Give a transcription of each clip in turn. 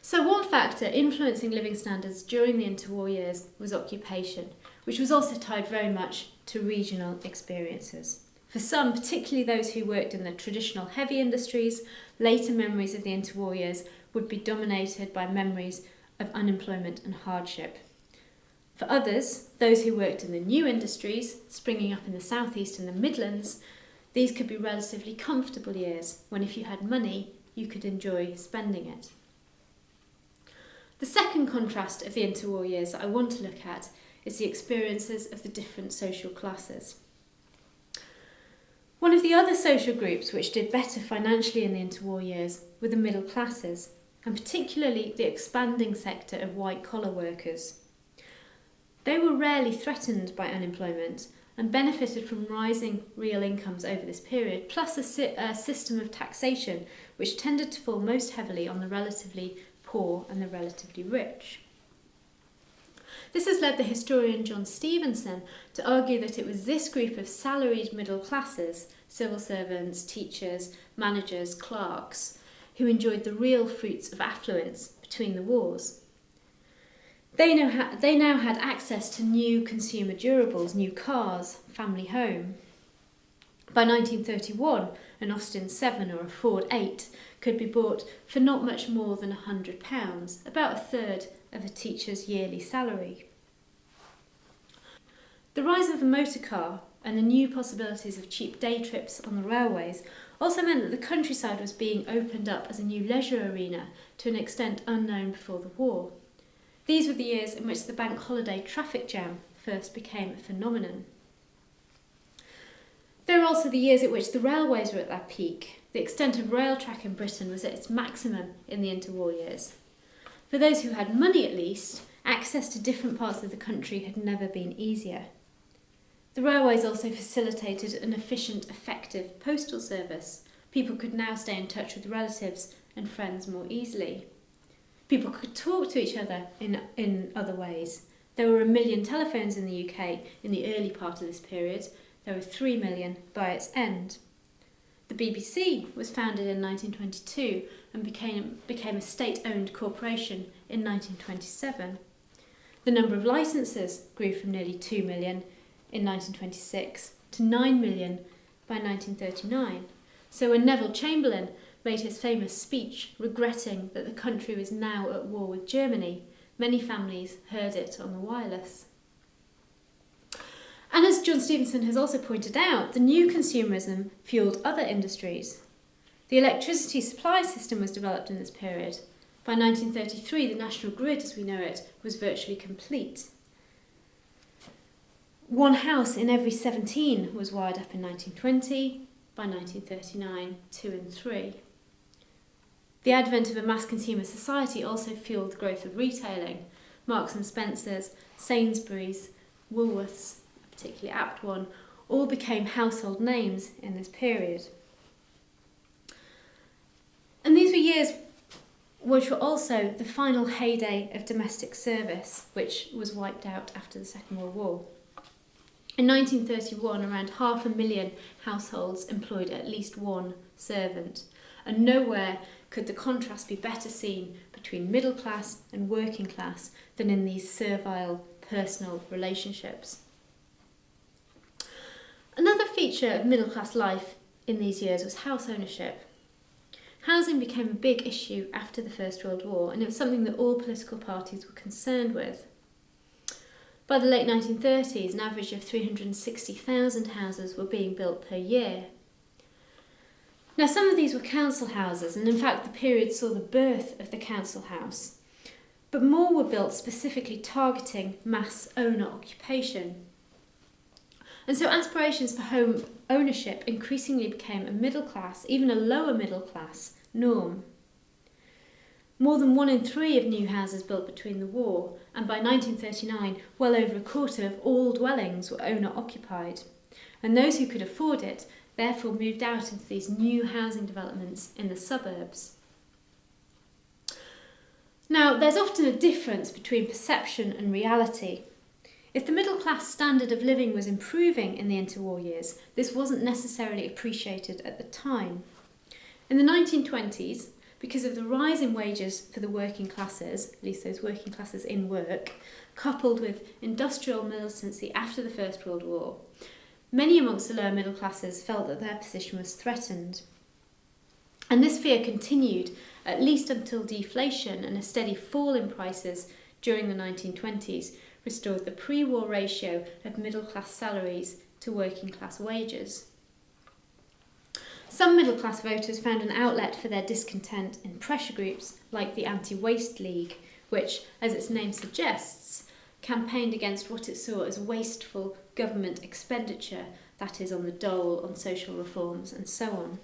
So one factor influencing living standards during the interwar years was occupation, which was also tied very much to regional experiences. For some, particularly those who worked in the traditional heavy industries, later memories of the interwar years would be dominated by memories of unemployment and hardship. For others, those who worked in the new industries, springing up in the southeast and the Midlands, these could be relatively comfortable years, when if you had money, you could enjoy spending it. The second contrast of the interwar years that I want to look at is the experiences of the different social classes. One of the other social groups which did better financially in the interwar years were the middle classes, and particularly the expanding sector of white-collar workers. They were rarely threatened by unemployment and benefited from rising real incomes over this period, plus a system of taxation which tended to fall most heavily on the relatively poor and the relatively rich. This has led the historian John Stevenson to argue that it was this group of salaried middle classes, civil servants, teachers, managers, clerks, who enjoyed the real fruits of affluence between the wars. They now had access to new consumer durables, new cars, family home. By 1931, an Austin 7 or a Ford 8 could be bought for not much more than £100, about a third of a teacher's yearly salary. The rise of the motor car and the new possibilities of cheap day trips on the railways also meant that the countryside was being opened up as a new leisure arena to an extent unknown before the war. These were the years in which the bank holiday traffic jam first became a phenomenon. They were also the years at which the railways were at their peak. The extent of rail track in Britain was at its maximum in the interwar years. For those who had money at least, access to different parts of the country had never been easier. The railways also facilitated an efficient, effective postal service. People could now stay in touch with relatives and friends more easily. People could talk to each other in other ways. There were 1 million telephones in the UK in the early part of this period. There were 3 million by its end. The BBC was founded in 1922 and became a state-owned corporation in 1927. The number of licences grew from nearly 2 million in 1926 to 9 million by 1939. So when Neville Chamberlain made his famous speech regretting that the country was now at war with Germany, many families heard it on the wireless. And as John Stevenson has also pointed out, the new consumerism fuelled other industries. The electricity supply system was developed in this period. By 1933, the national grid, as we know it, was virtually complete. One house in every 17 was wired up in 1920. By 1939, 2 in 3. The advent of a mass consumer society also fuelled the growth of retailing. Marks and Spencer's, Sainsbury's, Woolworths, a particularly apt one, all became household names in this period. And these were years which were also the final heyday of domestic service, which was wiped out after the Second World War. In 1931, around 500,000 households employed at least one servant, and nowhere could the contrast be better seen between middle class and working class than in these servile personal relationships. Another feature of middle class life in these years was house ownership. Housing became a big issue after the First World War, and it was something that all political parties were concerned with. By the late 1930s, an average of 360,000 houses were being built per year. Now, some of these were council houses, and in fact the period saw the birth of the council house, but more were built specifically targeting mass owner occupation. And so aspirations for home ownership increasingly became a middle class, even a lower middle class, norm. More than 1 in 3 of new houses built between the war, and by 1939, well over a quarter of all dwellings were owner-occupied, and those who could afford it therefore moved out into these new housing developments in the suburbs. Now, there's often a difference between perception and reality. If the middle class standard of living was improving in the interwar years, this wasn't necessarily appreciated at the time. In the 1920s, because of the rise in wages for the working classes, at least those working classes in work, coupled with industrial militancy after the First World War. Many amongst the lower middle classes felt that their position was threatened. And this fear continued at least until deflation and a steady fall in prices during the 1920s restored the pre-war ratio of middle-class salaries to working-class wages. Some middle-class voters found an outlet for their discontent in pressure groups like the Anti-Waste League, which, as its name suggests, campaigned against what it saw as wasteful government expenditure, that is, on the dole, on social reforms, and so on.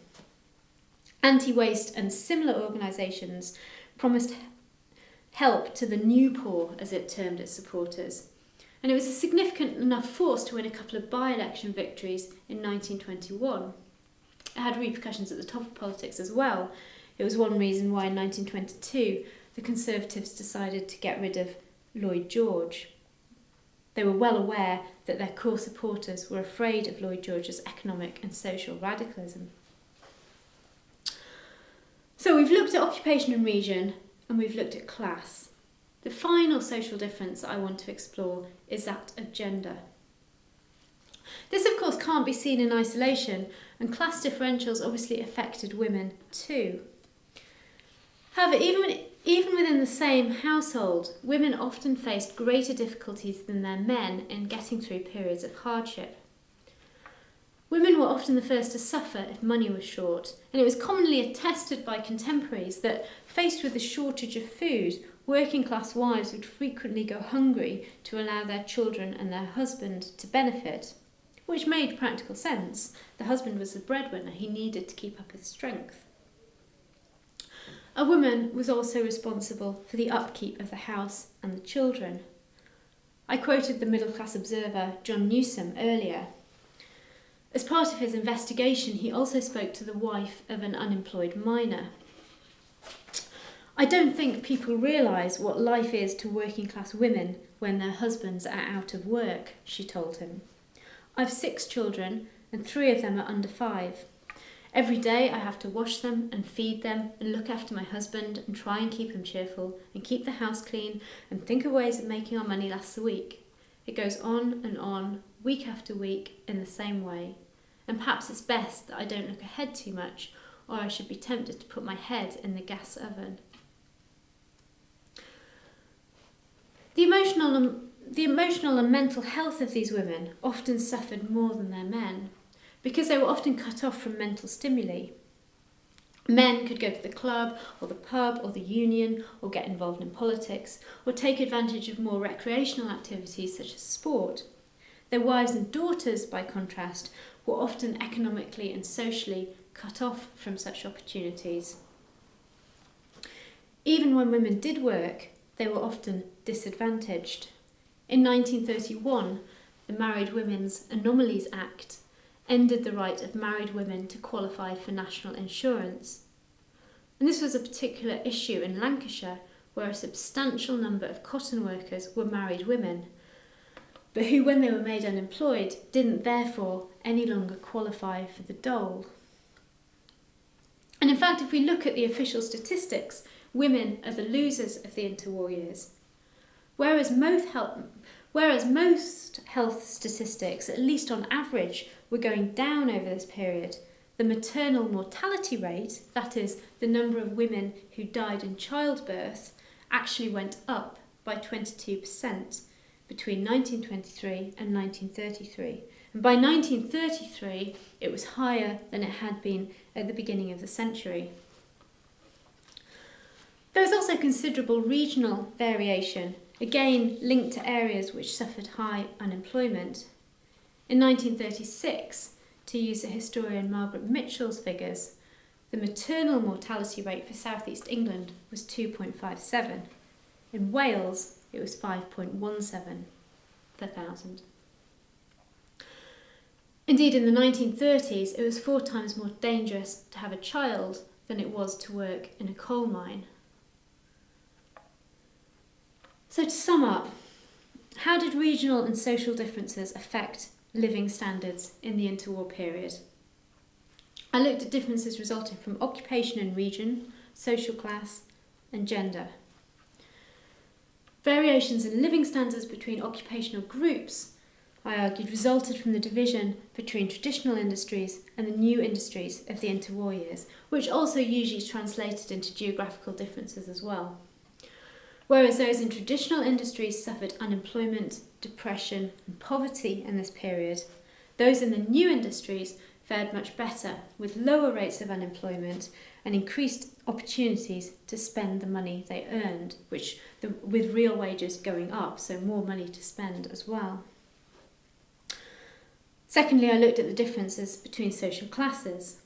Anti-waste and similar organisations promised help to the new poor, as it termed its supporters, and it was a significant enough force to win a couple of by-election victories in 1921. It had repercussions at the top of politics as well. It was one reason why in 1922 the Conservatives decided to get rid of Lloyd George. They were well aware that their core supporters were afraid of Lloyd George's economic and social radicalism. So we've looked at occupation and region, and we've looked at class. The final social difference I want to explore is that of gender. This, of course, can't be seen in isolation, and class differentials obviously affected women too. However, even within the same household, women often faced greater difficulties than their men in getting through periods of hardship. Women were often the first to suffer if money was short, and it was commonly attested by contemporaries that, faced with the shortage of food, working class wives would frequently go hungry to allow their children and their husband to benefit, which made practical sense. The husband was the breadwinner, he needed to keep up his strength. A woman was also responsible for the upkeep of the house and the children. I quoted the middle-class observer John Newsom earlier. As part of his investigation, he also spoke to the wife of an unemployed miner. I don't think people realise what life is to working-class women when their husbands are out of work, she told him. I've 6 children and 3 of them are under 5. Every day I have to wash them and feed them and look after my husband and try and keep him cheerful and keep the house clean and think of ways of making our money last the week. It goes on, week after week, in the same way. And perhaps it's best that I don't look ahead too much, or I should be tempted to put my head in the gas oven. The emotional and mental health of these women often suffered more than their men, because they were often cut off from mental stimuli. Men could go to the club or the pub or the union or get involved in politics or take advantage of more recreational activities such as sport. Their wives and daughters, by contrast, were often economically and socially cut off from such opportunities. Even when women did work, they were often disadvantaged. In 1931, the Married Women's Anomalies Act ended the right of married women to qualify for national insurance. And this was a particular issue in Lancashire, where a substantial number of cotton workers were married women, but who, when they were made unemployed, didn't therefore any longer qualify for the dole. And in fact, if we look at the official statistics, women are the losers of the interwar years. Whereas most health statistics, at least on average, were going down over this period, the maternal mortality rate, that is, the number of women who died in childbirth, actually went up by 22% between 1923 and 1933. And by 1933, it was higher than it had been at the beginning of the century. There was also considerable regional variation, again linked to areas which suffered high unemployment. In 1936, to use the historian Margaret Mitchell's figures, the maternal mortality rate for South East England was 2.57. In Wales, it was 5.17 per thousand. Indeed, in the 1930s, it was 4 times more dangerous to have a child than it was to work in a coal mine. So to sum up, how did regional and social differences affect living standards in the interwar period? I looked at differences resulting from occupation and region, social class, and gender. Variations in living standards between occupational groups, I argued, resulted from the division between traditional industries and the new industries of the interwar years, which also usually translated into geographical differences as well. Whereas those in traditional industries suffered unemployment, depression, and poverty in this period, those in the new industries fared much better, with lower rates of unemployment and increased opportunities to spend the money they earned, with real wages going up, so more money to spend as well. Secondly, I looked at the differences between social classes.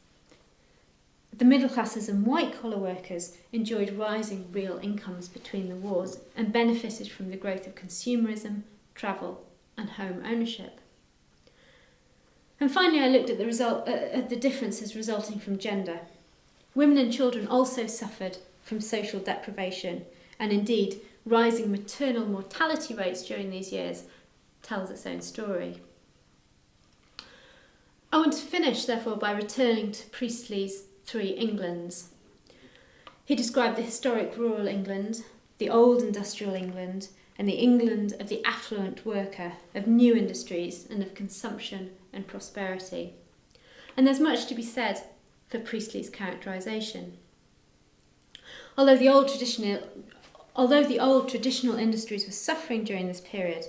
The middle classes and white-collar workers enjoyed rising real incomes between the wars and benefited from the growth of consumerism, travel, and home ownership. And finally, I looked at the differences resulting from gender. Women and children also suffered from social deprivation, and indeed, rising maternal mortality rates during these years tells its own story. I want to finish, therefore, by returning to Priestley's Three Englands. He described the historic rural England, the old industrial England, and the England of the affluent worker, of new industries, and of consumption and prosperity. And there's much to be said for Priestley's characterisation. Although the old traditional industries were suffering during this period,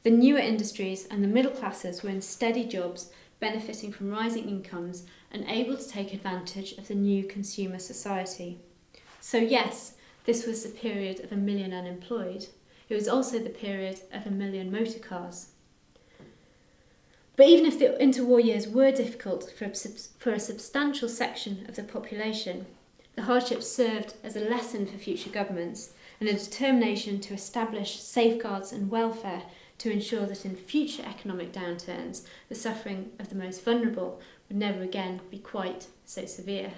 the newer industries and the middle classes were in steady jobs, benefiting from rising incomes and able to take advantage of the new consumer society. So yes, this was the period of 1 million unemployed. It was also the period of 1 million motor cars. But even if the interwar years were difficult for a substantial section of the population, the hardships served as a lesson for future governments and a determination to establish safeguards and welfare to ensure that in future economic downturns, the suffering of the most vulnerable would never again be quite so severe.